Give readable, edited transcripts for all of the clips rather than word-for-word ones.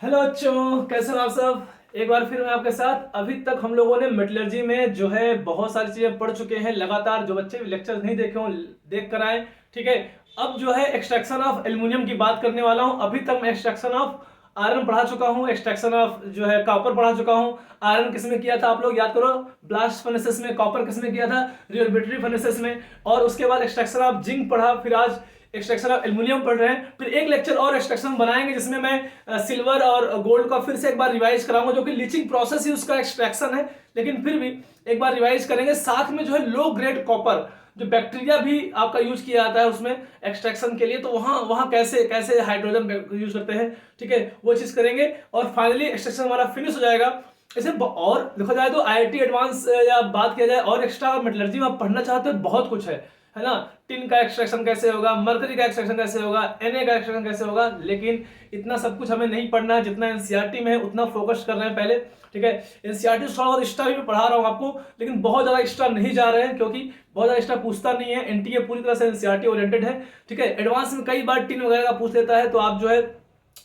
Hello बच्चों, कैसे हो आप सब। एक बार फिर मैं आपके साथ। अभी तक हम लोगों ने मेटलर्जी में जो है बहुत सारी चीजें पढ़ चुके हैं। लगातार जो बच्चे लेक्चर नहीं देखे हों देख कर आए। ठीक है, अब जो है एक्सट्रैक्शन ऑफ एल्युमिनियम की बात करने वाला हूं। अभी तक मैं एक्सट्रैक्शन ऑफ आयरन पढ़ा चुका हूं, एक्सट्रैक्शन ऑफ जो है कॉपर पढ़ा चुका हूं। आयरन किस में किया था आप लोग याद करो, ब्लास्ट फर्नेसेस में। कॉपर किस में किया था, रिवर्बिटरी फर्नेसेस में। और उसके बाद एक्सट्रैक्शन ऑफ जिंक पढ़ा, फिर आज एक्सट्रैक्शन ऑफ एल्युमिनियम पढ़ रहे हैं। फिर एक लेक्चर और एक्सट्रैक्शन बनाएंगे जिसमें मैं सिल्वर और गोल्ड का फिर से एक बार रिवाइज कराऊंगा, जो कि लीचिंग प्रोसेस ही उसका एक्सट्रैक्शन है, लेकिन फिर भी एक बार रिवाइज करेंगे। साथ में जो है लो ग्रेड कॉपर, जो बैक्टीरिया भी आपका यूज किया जाता है उसमें एक्सट्रैक्शन के लिए, तो वहां वहां कैसे कैसे हाइड्रोजन यूज करते हैं, ठीक है, वो चीज करेंगे। और फाइनली एक्सट्रैक्शन हमारा फिनिश हो जाएगा। इसे और देखा जाए तो आईआईटी एडवांस या बात किया जाए और एक्स्ट्रा मेटलर्जी में आप पढ़ना चाहते हो, बहुत कुछ है ना। टिन का एक्सट्रैक्शन कैसे होगा, मरकरी का एक्सट्रैक्शन कैसे होगा, Na का एक्सट्रैक्शन कैसे होगा, लेकिन इतना सब कुछ हमें नहीं पढ़ना है। जितना एनसीईआरटी में है उतना फोकस कर रहे हैं पहले, ठीक है। एनसीईआरटी थोड़ा बहुत एक्स्ट्रा भी पढ़ा रहा हूँ आपको, लेकिन बहुत ज्यादा एक्स्ट्रा नहीं जा रहे हैं, क्योंकि बहुत ज्यादा एक्स्ट्रा पूछता नहीं है। एनटीए पूरी तरह से एनसीईआरटी ओरिएंटेड है, ठीक है। एडवांस में कई बार टिन वगैरह का पूछ लेता है, तो आप जो है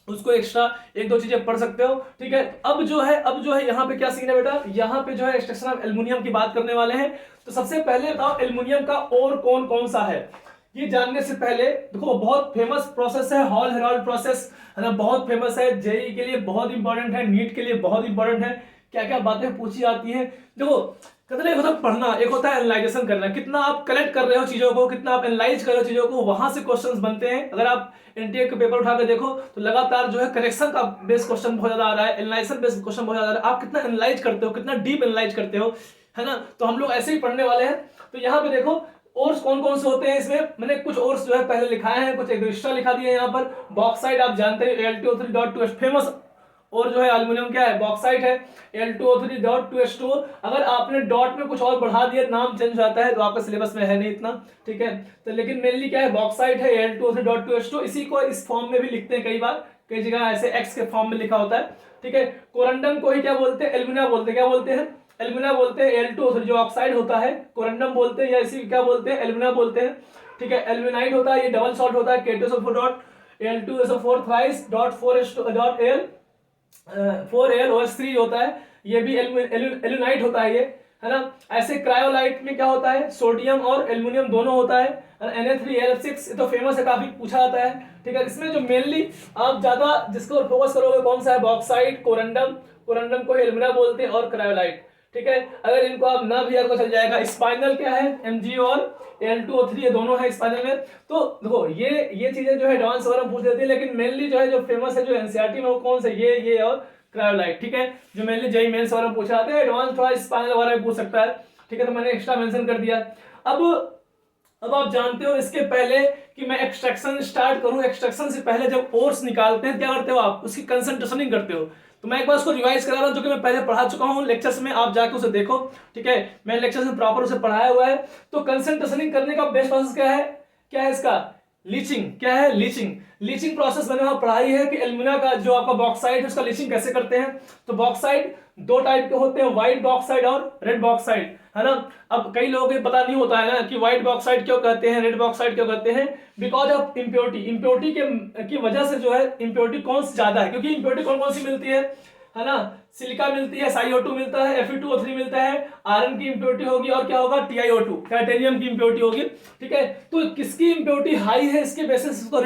उसको एक्स्ट्रा एक दो चीजें पढ़ सकते हो, ठीक है। अब जो है यहाँ पे क्या सीन है बेटा, यहाँ पे जो है एक्सट्रैक्शन ऑफ एल्युमिनियम की बात करने वाले हैं। तो सबसे पहले बताओ एल्युमिनियम का और कौन कौन सा है, ये जानने से पहले देखो बहुत फेमस प्रोसेस है हॉल हेराल्ड प्रोसेस, है ना। बहुत फेमस है, जेई के लिए बहुत इंपॉर्टेंट है, नीट के लिए बहुत इंपॉर्टेंट है। क्या क्या बातें पूछी जाती हैं देखो। कितना एक होता है पढ़ना, एक होता है एनालाइजेशन करना। कितना आप कलेक्ट कर रहे हो चीजों को, कितना आप एनालाइज कर रहे हो चीजों को, वहां से क्वेश्चंस बनते हैं। अगर आप एनटीए का पेपर उठा के देखो तो लगातार जो है करेक्शन का बेस क्वेश्चन बहुत ज्यादा आ रहा है, एनालाइजेशन बेस क्वेश्चन बहुत ज्यादा आ रहा है। आप कितना एनालाइज करते हो, कितना डीप एनालाइज करते हो, है ना। तो हम लोग ऐसे ही पढ़ने वाले हैं। तो यहाँ पे देखो ओर्स कौन कौन से होते हैं। इसमें मैंने कुछ ओर्स जो है पहले लिखाए हैं, कुछ एक्स्ट्रा लिखा दिए यहाँ पर। बॉक्साइड आप जानते हैं Al2O3.2H फेमस, और जो है एल्युमिनियम क्या है, बॉक्साइट है, Al2O3.2H2। अगर आपने डॉट में कुछ और बढ़ा दिया, नाम चेंज हो जाता है, तो आपका सिलेबस में है नहीं इतना, ठीक है। तो लेकिन मेनली क्या है, बॉक्साइट है, Al2O3.2H2। इसी को इस फॉर्म में भी लिखते हैं, कई बार कई जगह ऐसे एक्स के फॉर्म में लिखा होता है, ठीक है। कोरंडम को ही क्या बोलते हैं, एल्युमिना बोलते हैं। क्या बोलते हैं, एल्युमिना बोलते हैं। Al2O3 जो ऑक्साइड होता है कोरंडम बोलते हैं, या इसी क्या बोलते हैं, एल्युमिना बोलते हैं, ठीक है। एल्युमिनाइड होता है, ये डबल सॉल्ट होता है, K2SO4 dot Al2SO4 thrice dot 4H2 dot Al 4AlOH3 होता है, ये भी एल्यूनाइट होता है, ये है ना। ऐसे क्रायोलाइट में क्या होता है, सोडियम और एल्युमिनियम दोनों होता है, Na3Al6, ये तो फेमस है, काफी पूछा जाता है, ठीक है। इसमें जो मेनली आप ज्यादा जिसको फोकस करोगे कौन सा है, बॉक्साइट, कोरंडम। कोरंडम को एल्युमिना बोलते हैं, और क्रायोलाइट, ठीक है। अगर इनको आप ना भी याद तो चल जाएगा। स्पाइनल क्या है, Mg और Al2O3, ये दोनों है स्पाइनल में। तो देखो ये चीजें जो है एडवांस वगैरह पूछ देती है, लेकिन मेनली जो है जो फेमस है जो एनसीईआरटी में, वो कौन से, ये और क्रायोलाइट, ठीक है। जो मेनली जेई मेंस वगैरह पूछा जाता है, एडवांस थोड़ा स्पाइनल वगैरह पूछ सकता है, ठीक है। तो मैंने एक्स्ट्रा मेंशन कर दिया। अब आप जानते हो, इसके पहले कि मैं एक्सट्रैक्शन स्टार्ट करूं, एक्सट्रैक्शन से पहले जब ओर्स निकालते हैं क्या करते हो आप, उसकी कंसंट्रेशनिंग करते हो। तो मैं एक बार उसको रिवाइज करा रहा हूं, जो कि मैं पहले पढ़ा चुका हूं लेक्चर्स में, आप जाके उसे देखो, ठीक है। मैंने लेक्चर्स में प्रॉपर उसे पढ़ाया हुआ है। तो कंसंट्रेशनिंग करने का बेस्ट प्रोसेस क्या है इसका, लीचिंग। क्या है, लीचिंग। लीचिंग प्रोसेस मैंने वहां पढ़ाई है कि एल्युमिना का जो आपका बॉक्साइड है उसका लीचिंग कैसे करते हैं। तो बॉक्साइड दो टाइप के होते हैं, व्हाइट बॉक्साइड और रेड बॉक्साइड, है ना। अब कई लोगों को पता नहीं होता है ना कि व्हाइट बॉक्साइड क्यों कहते हैं, रेड बॉक्साइड क्यों कहते हैं। बिकॉज ऑफ इम्प्योरिटी की वजह से जो है, इम्प्योरिटी कौन सी ज्यादा है, क्योंकि इम्प्योरिटी कौन कौन सी मिलती है ना। सिलिका मिलती है, SiO2 मिलता है, Fe2O3 मिलता है, आयरन की इम्प्योरिटी होगी, और क्या होगा, TiO2 टाइटेनियम की इम्प्योरिटी होगी, ठीक है। तो किसकी इम्प्योरिटी हाई है, इसके बेसिस इसको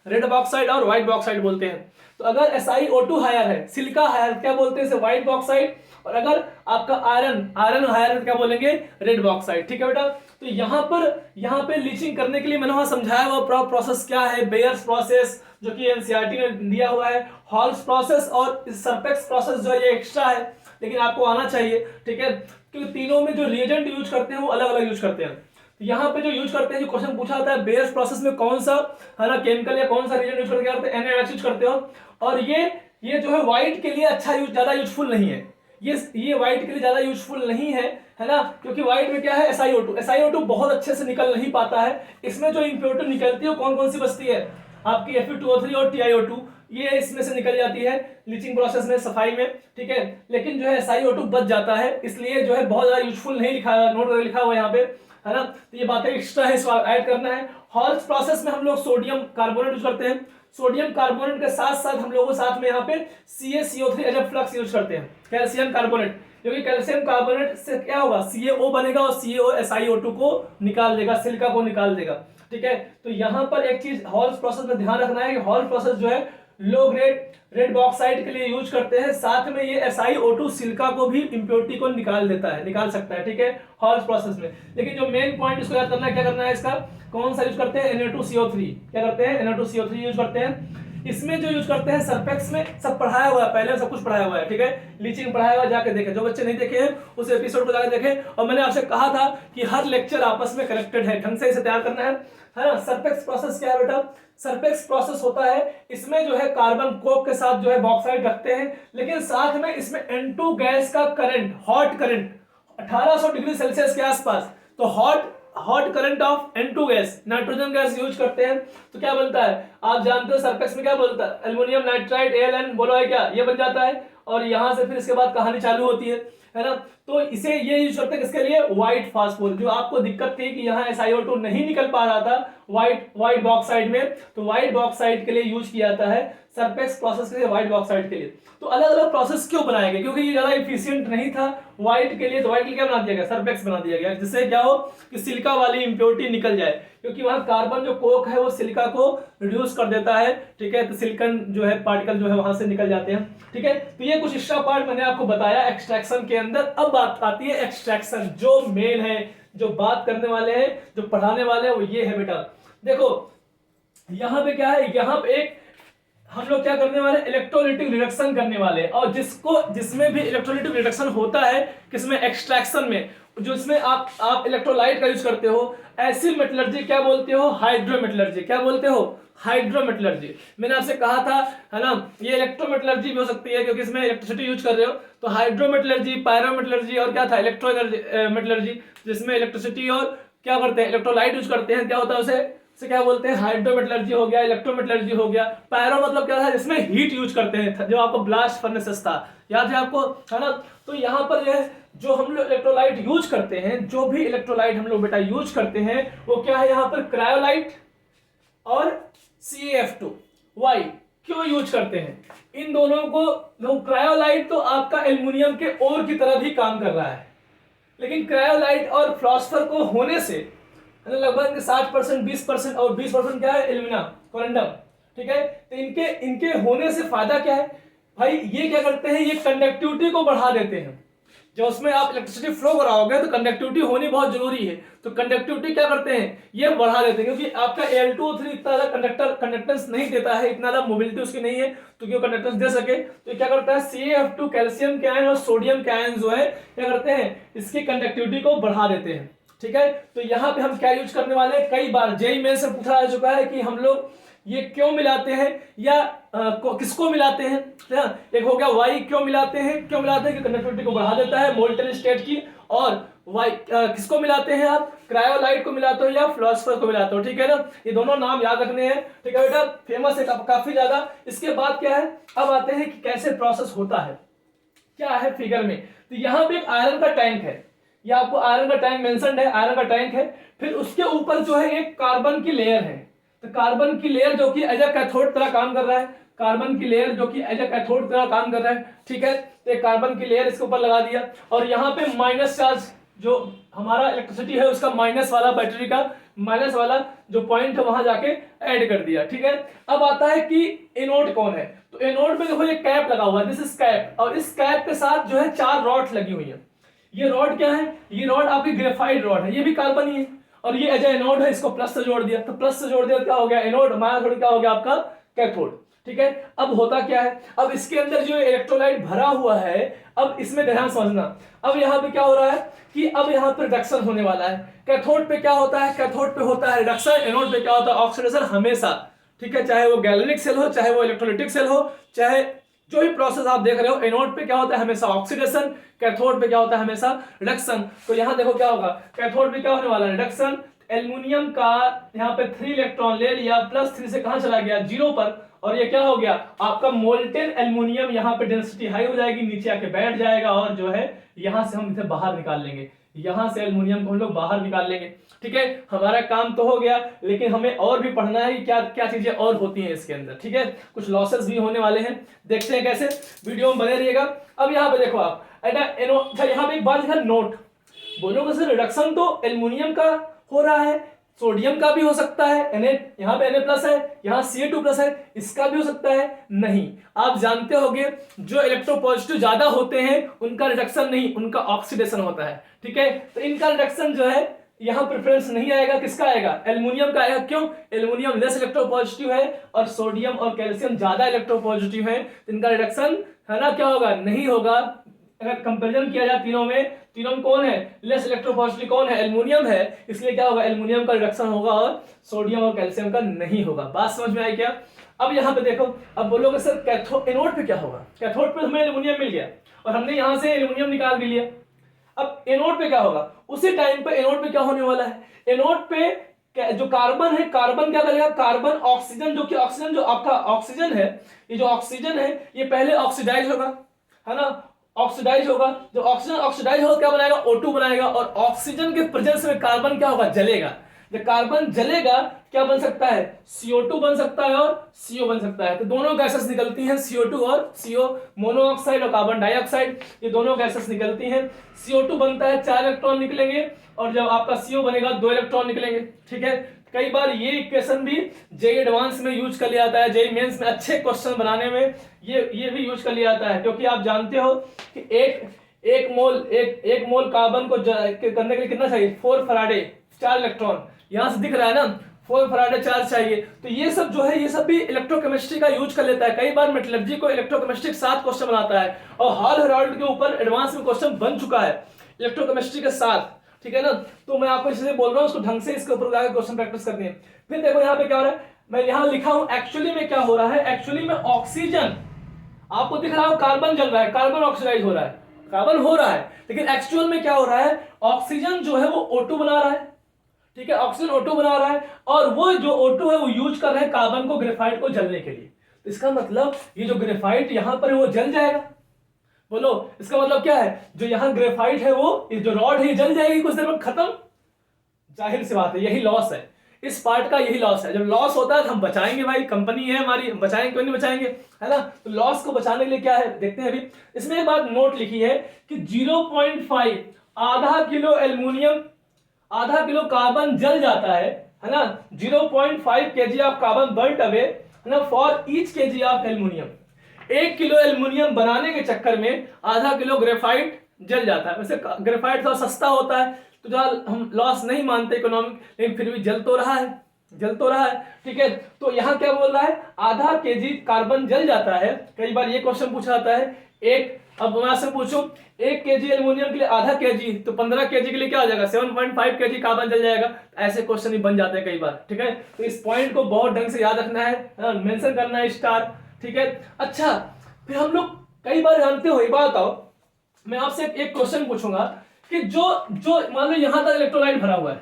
रेड बॉक्साइड और व्हाइट बॉक्साइड बोलते हैं। तो अगर SiO2 हायर है, सिलिका हायर, क्या बोलते हैं इसे, व्हाइट बॉक्साइड। और अगर आपका आयरन हायर, क्या बोलेंगे, रेड बॉक्साइड, ठीक है बेटा। तो यहाँ पे लीचिंग करने के लिए मैंने वहां समझाया हुआ प्रोसेस क्या है, बेयर्स प्रोसेस जो कि एनसीईआरटी में दिया हुआ है, हॉल्स प्रोसेस और सरपेक्स प्रोसेस जो है ये एक्स्ट्रा है, लेकिन आपको आना चाहिए, ठीक है। क्योंकि तीनों में जो रिएजेंट यूज करते हैं वो अलग अलग यूज करते हैं। तो यहाँ पे जो यूज करते हैं, जो क्वेश्चन पूछा जाता है, बेयर्स प्रोसेस में कौन सा, है ना, केमिकल या कौन सा रिएजेंट यूज करते हैं, NaOH यूज करते हो। और ये जो है व्हाइट के लिए अच्छा ज्यादा यूजफुल नहीं है, ये व्हाइट के लिए ज्यादा यूजफुल नहीं है ना। क्योंकि व्हाइट में क्या है, SiO2 बहुत अच्छे से निकल नहीं पाता है। इसमें जो इंप्योरिटी निकलती है कौन कौन सी बचती है, आपकी Fe2O3 और TiO2, ये इसमें से निकल जाती है लीचिंग प्रोसेस में, सफाई में, ठीक है। लेकिन जो है SiO2 बच जाता है, इसलिए जो है बहुत ज्यादा यूजफुल नहीं लिखा हुआ यहाँ पे, है ना। तो ये बातें एक्स्ट्रा है, इसको ऐड करना है। हॉल्स प्रोसेस में हम लोग सोडियम कार्बोनेट यूज करते हैं, सोडियम कार्बोनेट के साथ साथ हम लोगों साथ में यहाँ पे CaCO3 as a flux use करते हैं, कैल्शियम कार्बोनेट, क्योंकि कैल्शियम कार्बोनेट से क्या होगा, CaO बनेगा और CaSiO2 को निकाल देगा, सिलिका को निकाल देगा। ठीक है, तो यहाँ पर एक चीज हॉल्स प्रोसेस में ध्यान रखना है कि हॉल्स प्रोसेस जो है लो ग्रेड रेड बॉक्साइड के लिए यूज करते हैं, साथ में ये SiO2 सिलिका को भी इंप्योरिटी को निकाल देता है, निकाल सकता है। ठीक है, हॉल्स प्रोसेस में। लेकिन जो मेन पॉइंट इसको याद करना है, क्या करना है, इसका कौन सा यूज करते हैं, Na2CO3, क्या करते हैं, Na2CO3 यूज करते हैं। इसमें जो यूज करते हैं सरफेक्स में सब पढ़ाया हुआ है, पहले सब कुछ पढ़ाया हुआ है। ठीक है, लीचिंग पढ़ाया हुआ है, जाके देखें, जो बच्चे नहीं देखे हैं उस एपिसोड को जाकर देखें। और मैंने आपसे कहा था कि हर लेक्चर आपस में कनेक्टेड है, ढंग से इसे तैयार करना है ना। सरफेक्स प्रोसेस क्या है बेटा, सरफेक्स प्रोसेस होता है, इसमें जो है कार्बन कोक के साथ जो है बॉक्साइड रखते हैं, लेकिन साथ में इसमें N2 गैस का current, hot current 1800 degree Celsius के आसपास, तो hot current of N2 gas, nitrogen gas use करते हैं। तो क्या बनता है, आप जानते हो सरफेक्स में क्या बोलता है, एल्युमिनियम नाइट्राइड ALN बोलो है क्या, ये बन जाता है। और यहां से फिर इसके बाद कहानी चालू होती है ना। तो इसे ये यूज करते हैं किसके लिए, व्हाइट फास्फोरस। जो आपको दिक्कत थी कि यहाँ SiO2 नहीं निकल पा रहा था व्हाइट बॉक्साइड में, तो व्हाइट बॉक्साइड के लिए यूज किया जाता है, सरफेक्स प्रोसेस के लिए, व्हाइट बॉक्साइड के लिए। तो अलग अलग प्रोसेस क्यों बनाए गए, क्योंकि ये ज्यादा इफिशियंट नहीं था व्हाइट के लिए, तो व्हाइट के लिए क्या बना दिया गया, सरफेक्स बना दिया गया, जिससे क्या हो कि सिलिका वाली इंप्योरिटी निकल जाए, क्योंकि वहां कार्बन जो कोक है वो सिलिका को रिड्यूस कर देता है। ठीक है, तो सिलिकन जो है पार्टिकल जो है वहां से निकल जाते हैं। ठीक है, तो ये कुछ एक्स्ट्रा पार्ट मैंने आपको बताया एक्सट्रैक्शन के अंदर। अब बात आती है एक्सट्रैक्शन, जो मेन है, जो बात करने वाले हैं, जो पढ़ाने वाले हैं, वो ये है बेटा। देखो यहां पे क्या है, यहां पे एक हम लोग क्या करने वाले, इलेक्ट्रोलाइटिक रिडक्शन करने वाले हैं। और जिसमें भी इलेक्ट्रोलाइटिक रिडक्शन होता है, किसमें, एक्सट्रैक्शन में, जो इसमें आप इलेक्ट्रोलाइट का यूज करते हो, ऐसी मेटलर्जी क्या बोलते हो, हाइड्रोमेटलर्जी, क्या बोलते हो, हाइड्रोमेटलर्जी। मैंने आपसे कहा था है ना, ये इलेक्ट्रोमेटलर्जी भी हो सकती है क्योंकि इसमें इलेक्ट्रिसिटी यूज कर रहे हो, तो हाइड्रोमेटलर्जी, पायरोमेटलर्जी, और क्या था, इलेक्ट्रोमेटलर्जी, जिसमें इलेक्ट्रिसिटी और क्या करते हैं, इलेक्ट्रोलाइट यूज करते हैं। क्या होता है उसे क्या बोलते हैं, हाइड्रोमेटलर्जी हो गया, इलेक्ट्रोमेटलर्जी हो गया। पायरो मतलब क्या था, जिसमें हीट यूज करते हैं, जो आपको ब्लास्ट फर्नेसेस था, याद है आपको, है ना। तो यहाँ पर जो है, जो हम लोग इलेक्ट्रोलाइट यूज करते हैं, जो भी इलेक्ट्रोलाइट हम लोग बेटा यूज करते हैं, वो क्या है, यहाँ पर क्रायोलाइट और CaF2। वाई क्यों यूज करते हैं इन दोनों को, क्रायोलाइट तो आपका एल्युमिनियम के ओर की तरह भी काम कर रहा है, लेकिन क्रायोलाइट और फ्लॉस्फर को होने से लगभग 60%, 20%, और 20% क्या है, एल्यूमिना कोलेंडम। ठीक है, तो इनके होने से फायदा क्या है भाई, ये क्या करते हैं, ये कंडक्टिविटी को बढ़ा देते हैं। जो उसमें आप इलेक्ट्रिसिटी फ्लो कराओगे तो कंडक्टिविटी होनी बहुत जरूरी है, तो कंडक्टिविटी क्या करते हैं, ये बढ़ा देते हैं, क्योंकि आपका Al2O3 इतना ज्यादा कंडक्टेंस नहीं देता है, इतना ज्यादा मोबिलिटी उसकी नहीं है, तो क्यों कंडक्टेंस दे सके, तो क्या करता है, CaF2 कैल्शियम के आयन और सोडियम के आयन जो है क्या करते हैं, इसकी कंडक्टिविटी को बढ़ा देते हैं। ठीक है, तो यहाँ पे हम क्या यूज करने वाले हैं, कई बार जेईई में से पूछा जा चुका है कि हम लोग ये क्यों मिलाते हैं, या किसको मिलाते हैं। एक हो गया वाई क्यों मिलाते हैं, कि कंडक्टिविटी को बढ़ा देता है मोल्टेन स्टेट की, और वाई किसको मिलाते हैं आप, क्रायोलाइट को मिलाते हो या फ्लॉस्फर को मिलाते हो। ठीक है ना, ये दोनों नाम याद रखने हैं। ठीक है बेटा, फेमस है काफी ज्यादा। इसके बाद क्या है, अब आते हैं कि कैसे प्रोसेस होता है, क्या है फिगर में। तो यहाँ पे एक आयरन का टैंक है, ये आपको आयरन का टैंक मेंशन्ड है, आयरन का टैंक है। फिर उसके ऊपर जो है एक कार्बन की लेयर है, तो कार्बन की लेयर जो कि एज अ कैथोड तरह काम कर रहा है, कार्बन की लेयर जो कि एज अ कैथोड तरह काम कर रहा है। ठीक है, तो एक कार्बन की लेयर इसके ऊपर लगा दिया, और यहाँ पे माइनस चार्ज, जो हमारा इलेक्ट्रिसिटी है उसका माइनस वाला, बैटरी का माइनस वाला जो पॉइंट है वहां जाके ऐड कर दिया। ठीक है, अब आता है कि एनोड कौन है, तो एनोड में देखो ये कैप लगा हुआ है, दिस इज कैप, और इस कैप के साथ जो है 4 रॉड लगी हुई है। ये रॉड क्या है, ये रॉड आपकी ग्रेफाइट रॉड है, ये भी कार्बन ही है, और ये एज एनोड है, इसको प्लस से जोड़ दिया, तो प्लस से जोड़ दिया क्या हो गया, एनोड, माइनस थोड़ी क्या हो गया आपका कैथोड। ठीक है, अब होता क्या है, अब इसके अंदर जो इलेक्ट्रोलाइट भरा हुआ है, अब इसमें ध्यान समझना, अब यहाँ पे क्या हो रहा है कि अब यहाँ पे रिडक्शन होने वाला है। कैथोड पे क्या होता है, कैथोड पे होता है रिडक्शन, एनोड पे क्या होता है, ऑक्सीडेशन हमेशा। ठीक है, चाहे वो गैल्वेनिक सेल हो, चाहे वो इलेक्ट्रोलाइटिक सेल हो, चाहे जो भी प्रोसेस आप देख रहे हो, एनोड पे क्या होता है हमेशा ऑक्सीडेशन, कैथोड पे क्या होता है हमेशा रिडक्शन। तो यहाँ देखो क्या होगा, कैथोड पे क्या होने वाला है, रिडक्शन। एल्युमिनियम का यहाँ पे 3 इलेक्ट्रॉन ले लिया, +3 से कहां चला गया, 0 पर, और ये क्या हो गया आपका मोल्टेन एल्युमिनियम, यहाँ पे डेंसिटी हाई हो जाएगी, नीचे आके बैठ जाएगा, और जो है यहां से हम इसे बाहर निकाल लेंगे। यहां से एल्युमिनियम को हम लोग बाहर निकाल लेंगे। ठीक है, हमारा काम तो हो गया, लेकिन हमें और भी पढ़ना है क्या क्या चीजें और होती हैं इसके अंदर। ठीक है, कुछ लॉसेस भी होने वाले हैं, देखते हैं कैसे, वीडियो में बने रहिएगा। अब यहाँ पे देखो आप, अच्छा यहाँ पे एक बात लिखा नोट, बोलोगे सर रिडक्शन तो एल्युमिनियम का हो रहा है, सोडियम का भी हो सकता है, Na यहाँ पे Na+ है, यहाँ Ca2+ है, इसका भी हो सकता है। नहीं, आप जानते होंगे जो इलेक्ट्रोपॉजिटिव ज्यादा होते हैं उनका रिडक्शन नहीं, उनका ऑक्सीडेशन होता है। ठीक है, तो इनका रिडक्शन जो है यहाँ प्रेफरेंस नहीं आएगा, किसका आएगा, एल्युमिनियम का आएगा। क्यों, एल्युमिनियम लेस इलेक्ट्रोपॉजिटिव है और सोडियम और कैल्शियम ज्यादा इलेक्ट्रोपॉजिटिव है, तो इनका रिडक्शन है ना क्या होगा, नहीं होगा। अगर कंपैरिजन किया जाए तीनों में कौन है लेस इलेक्ट्रोपॉजिटिव, कौन है, एल्युमिनियम है, इसलिए क्या होगा, एल्युमिनियम का रिडक्शन होगा और सोडियम और कैल्शियम का नहीं होगा। बात समझ में आई क्या। अब यहाँ पे देखो, अब बोलोगे सर कैथोड एनोड पे क्या होगा, कैथोड पे हमें एल्युमिनियम मिल गया और हमने यहाँ से एल्युमिनियम निकाल भी लिया। अब एनोड पे क्या होगा, उसी टाइम पे एनोड पे क्या होने वाला है, एनोड पे जो कार्बन है, कार्बन क्या करेगा, कार्बन ऑक्सीजन, जो कि ऑक्सीजन जो आपका ऑक्सीजन है, ये जो ऑक्सीजन है ये पहले ऑक्सीडाइज होगा, है ना, ऑक्सीडाइज होगा। जो ऑक्सीजन ऑक्सीडाइज होगा क्या बनाएगा, O2 बनाएगा, और ऑक्सीजन के प्रेजेंस में कार्बन क्या होगा, जलेगा। जब कार्बन जलेगा क्या बन सकता है, CO2 बन सकता है और CO बन सकता है। तो दोनों गैसेस निकलती हैं, CO2 और CO, मोनोऑक्साइड और कार्बन डाइऑक्साइड, ये दोनों गैसेस निकलती हैं। CO2 बनता है 4 इलेक्ट्रॉन निकलेंगे, और जब आपका CO बनेगा 2 इलेक्ट्रॉन निकलेंगे। ठीक है, कई बार ये इक्वेशन भी जेईई एडवांस में यूज कर लिया जाता है, जेईई मेंस में अच्छे क्वेश्चन बनाने में ये भी यूज कर लिया जाता है, क्योंकि आप जानते हो कि एक मोल कार्बन को करने के लिए कितना चाहिए, 4 फराडे, 4 इलेक्ट्रॉन, यहां से दिख रहा है ना 4 फराडे चार्ज चाहिए। तो ये सब जो है, ये सब भी इलेक्ट्रोकेमिस्ट्री का यूज कर लेता है। कई बार मेटलर्जी को इलेक्ट्रोकेमिस्ट्री के साथ क्वेश्चन बनाता है, और हॉल हेराल्ड के ऊपर एडवांस में क्वेश्चन बन चुका है इलेक्ट्रोकेमिस्ट्री के साथ। ठीक है ना, तो मैं आपको इसलिए बोल रहा हूँ उसको ढंग से इसके ऊपर जाकर क्वेश्चन प्रैक्टिस करनी है। फिर देखो यहाँ पे क्या हो रहा है, मैं यहाँ लिखा हूँ एक्चुअली में क्या हो रहा है, एक्चुअली में ऑक्सीजन आपको दिख रहा है, कार्बन जल रहा है, कार्बन ऑक्सीडाइज हो रहा है, कार्बन हो रहा है, लेकिन एक्चुअल में क्या हो रहा है, ऑक्सीजन जो है वो O2 बना रहा है। ठीक है, ऑक्सीजन O2 बना रहा है, और वो जो O2 है वो यूज कर रहे हैं कार्बन को, ग्रेफाइट को जलने के लिए। तो इसका मतलब ये जो ग्रेफाइट यहाँ पर है वो जल जाएगा। बोलो इसका मतलब क्या है, जो यहाँ ग्रेफाइट है वो, ये जो रॉड है ये जल जाएगी कुछ देर में, खत्म। जाहिर सी बात है, यही लॉस है, इस पार्ट का यही लॉस है। जब लॉस होता है तो हम बचाएंगे, भाई कंपनी है हमारी, बचाएंगे, क्यों नहीं बचाएंगे, है ना। तो लॉस को बचाने के लिए क्या है देखते हैं अभी। इसमें एक बात नोट लिखी है कि 0.5 आधा किलो एल्युमिनियम, आधा किलो कार्बन जल जाता है ना, 0.5 kg of carbon burned away, है ना, for each kg of aluminium. 1 kilo aluminium बनाने के चक्कर में आधा किलो ग्रेफाइट जल जाता है। वैसे ग्रेफाइट थोड़ा सस्ता होता है, तो जो हम लॉस नहीं मानते इकोनॉमिक, लेकिन फिर भी जल तो रहा है, जल तो रहा है। ठीक है, तो यहाँ क्या बोल रहा है, आधा kg कार्बन जल जाता है। कई बार ये क्वेश्चन पूछा जाता है, अब मैं आपसे पूछूं 1 kg एल्युमिनियम के लिए आधा kg, तो 15 kg के लिए क्या हो जाएगा, 7.5 kg कार्बन जल जाएगा। ऐसे क्वेश्चन ही बन जाते हैं कई बार। ठीक है, तो इस पॉइंट को बहुत ढंग से याद रखना है, मेंशन करना है स्टार। ठीक है, अच्छा फिर हम लोग कई बार जानते हो, एक बात बताओ, मैं आपसे एक क्वेश्चन पूछूंगा कि जो मान लो यहां तक इलेक्ट्रोलाइट भरा हुआ है,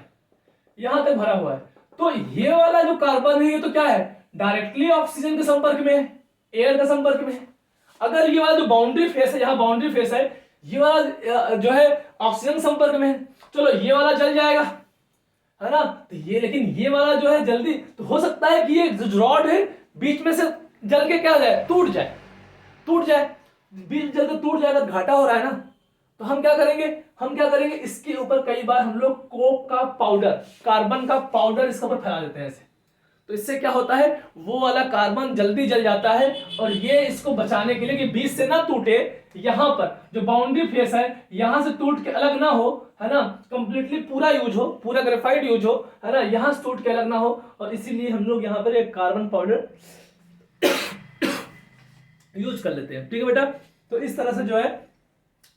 यहां तक भरा हुआ है, तो ये वाला जो कार्बन है ये तो क्या है, डायरेक्टली ऑक्सीजन के संपर्क में है, एयर के संपर्क में है। अगर ये वाला जो बाउंड्री फेस है, यहाँ बाउंड्री फेस है, ये वाला जो है ऑक्सीजन संपर्क में है, चलो ये वाला जल जाएगा, है ना। तो ये, लेकिन ये वाला जो है जल्दी, तो हो सकता है कि ये जो रॉड है बीच में से जल के क्या हो जाए, टूट जाए, बीच जल के टूट जाएगा, तो घाटा हो रहा है ना। तो हम क्या करेंगे, इसके ऊपर कई बार हम लोग कोक का पाउडर, कार्बन का पाउडर इसके ऊपर फैला देते हैं ऐसे। तो इससे क्या होता है, वो वाला कार्बन जल्दी जल जाता है, और ये इसको बचाने के लिए कि बीच से ना टूटे, यहां पर जो बाउंड्री फेस है यहां से टूट के अलग ना हो, है ना, कंप्लीटली पूरा यूज हो, पूरा ग्रेफाइट यूज हो, है ना, यहां से टूट के अलग ना हो, और इसीलिए हम लोग यहाँ पर एक कार्बन पाउडर यूज कर लेते हैं। ठीक है बेटा, तो इस तरह से जो है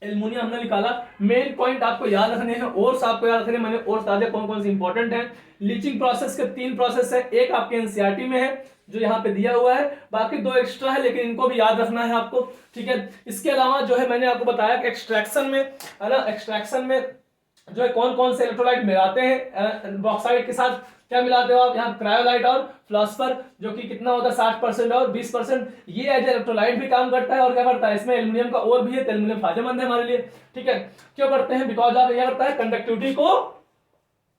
एल्युमिनियम हमने निकाला। मेन पॉइंट आपको याद रखने हैं, और आपको याद रखने, मैंने और बता दिया कौन कौन से इंपॉर्टेंट है। लीचिंग प्रोसेस के 3 प्रोसेस है, एक आपके एनसीईआरटी में है जो यहाँ पे दिया हुआ है, बाकी 2 एक्स्ट्रा है, लेकिन इनको भी याद रखना है आपको। ठीक है, इसके अलावा जो है मैंने आपको बताया कि एक्सट्रैक्शन में, है ना, एक्सट्रैक्शन में जो है कौन कौन से इलेक्ट्रोलाइट मिलाते हैं बॉक्साइट के साथ, क्या मिलाते हो आप यहाँ, क्रायोलाइट और फ्लॉस्फर, जो कि कितना होता है 60% और 20%, ये एज इलेक्ट्रोलाइट भी काम करता है। और क्या करता है, इसमें एल्यूमिनियम का ओर भी है, तो एल्यूमिनियम फायदेमंद है हमारे लिए, ठीक है। क्यों करते हैं, बिकॉज आप क्या करता है, कंडक्टिविटी को,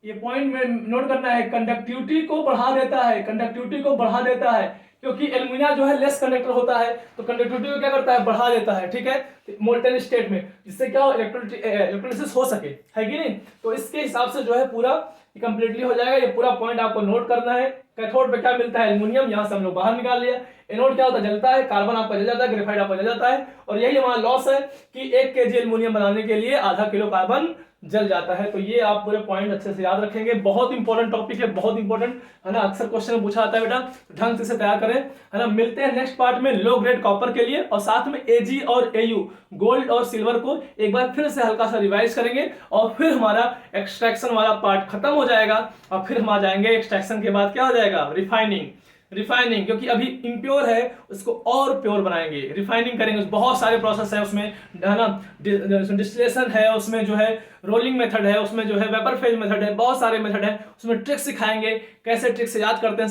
ये पॉइंट में नोट करना है, कंडक्टिविटी को बढ़ा देता है, कंडक्टिविटी को बढ़ा देता है, क्योंकि एल्यूमिनियम जो है लेस कंडक्टर होता है, तो कंडक्टिविटी को क्या करता है, बढ़ा देता है, ठीक है, मोल्टेन स्टेट में, जिससे क्या हो, इलेक्ट्रोलिसिस हो सके, है कि नहीं। तो इसके हिसाब से जो है पूरा कंप्लीटली हो जाएगा। ये पूरा पॉइंट आपको नोट करना है। कैथोड पे क्या मिलता है, एल्यूमिनियम, यहां से हम लोग बाहर निकाल लिया। एनोड क्या होता है, जलता है, कार्बन आपका जल जाता है, ग्रेफाइट आपका जल जाता है, और यही हमारा लॉस है कि 1 kg एल्यूमिनियम बनाने के लिए आधा किलो कार्बन जल जाता है। तो ये आप पूरे पॉइंट अच्छे से याद रखेंगे, बहुत इंपॉर्टेंट टॉपिक है, बहुत इंपॉर्टेंट है ना, अक्सर क्वेश्चन पूछा आता है बेटा, ढंग से इसे तैयार करें, है ना। मिलते हैं नेक्स्ट पार्ट में लो ग्रेड कॉपर के लिए, और साथ में एजी और एयू गोल्ड और सिल्वर को एक बार फिर से हल्का सा रिवाइज करेंगे, और फिर हमारा एक्सट्रैक्शन वाला पार्ट खत्म हो जाएगा, और फिर हम आ जाएंगे एक्सट्रैक्शन के बाद क्या हो जाएगा, रिफाइनिंग। रिफाइनिंग क्योंकि अभी इम्प्योर है, उसको और प्योर बनाएंगे, रिफाइनिंग करेंगे, बहुत सारे प्रोसेस है उसमें, है ना, डिस्टिलेशन है उसमें, जो है रोलिंग मेथड है उसमें, जो है वेपर फेज मेथड है, बहुत सारे मेथड है उसमें, ट्रिक्स सिखाएंगे, कैसे ट्रिक्स से याद करते हैं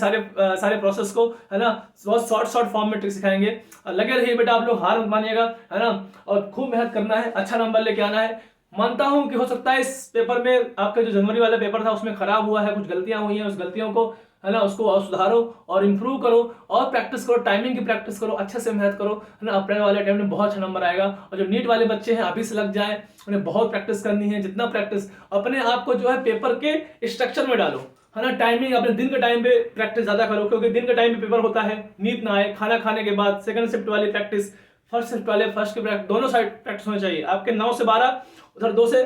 सारे प्रोसेस को, है ना, बहुत शॉर्ट फॉर्म में ट्रिक्स सिखाएंगे। लगे रहिए बेटा, आप लोग हार मत मानिएगा, है ना, और खूब मेहनत करना है, अच्छा नंबर लेके आना है। मानता हूं कि हो सकता है इस पेपर में आपका जो जनवरी वाला पेपर था उसमें खराब हुआ है, कुछ गलतियां हुई हैं, उस गलतियों को, है ना, उसको और सुधारो और इंप्रूव करो, और प्रैक्टिस करो, टाइमिंग की प्रैक्टिस करो, अच्छे से मेहनत करो, है ना। अप्रैल वाले अटेम्प्ट में बहुत अच्छा नंबर आएगा। और जो नीट वाले बच्चे हैं अभी से लग जाए, उन्हें बहुत प्रैक्टिस करनी है, जितना प्रैक्टिस अपने आप को जो है पेपर के स्ट्रक्चर में डालो, है ना। टाइमिंग अपने दिन के टाइम पे प्रैक्टिस ज्यादा करो, क्योंकि दिन के टाइम पे पेपर होता है, नींद ना आए, खाना खाने के बाद सेकंड शिफ्ट वाली प्रैक्टिस, फर्स्ट शिफ्ट वाले फर्स्ट की प्रैक्टिस, दोनों साइड प्रैक्टिस होनी चाहिए आपके। 9 से 12, उधर 2 से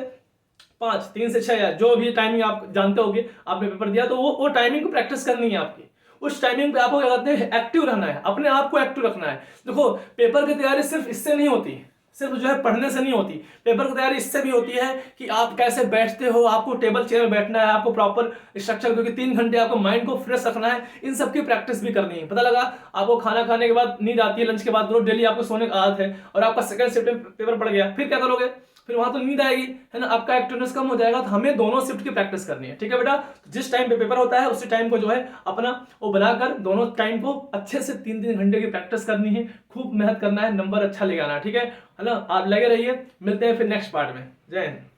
5, 3 से 6, या जो भी टाइमिंग आप जानते होगे, आपने पेपर दिया तो वो टाइमिंग को प्रैक्टिस करनी है आपकी। उस टाइमिंग पे आपको क्या कहते हैं, एक्टिव रहना है, अपने आप को एक्टिव रखना है। देखो पेपर की तैयारी सिर्फ इससे नहीं होती, सिर्फ जो है पढ़ने से नहीं होती, पेपर की तैयारी इससे भी होती है कि आप कैसे बैठते हो, आपको टेबल चेयर में बैठना है, आपको प्रॉपर स्ट्रक्चर, क्योंकि 3 घंटे आपको माइंड को फ्रेश रखना है, इन सब की प्रैक्टिस भी करनी है। पता लगा आपको खाना खाने के बाद नींद आती है, लंच के बाद रोज डेली आपको सोने की आदत है, और आपका सेकंड शिफ्ट में पेपर पड़ गया, फिर क्या करोगे, फिर वहां तो नींद आएगी, है ना, आपका एक्टिवनेस कम हो जाएगा। तो हमें दोनों शिफ्ट की प्रैक्टिस करनी है, ठीक है बेटा। तो जिस टाइम पे पेपर होता है उसी टाइम को जो है अपना वो बनाकर दोनों टाइम को अच्छे से 3-3 घंटे की प्रैक्टिस करनी है, खूब मेहनत करना है, नंबर अच्छा लेके आना है, ठीक है ना। आप लगे रहिए, मिलते हैं फिर नेक्स्ट पार्ट में। जय हिंद।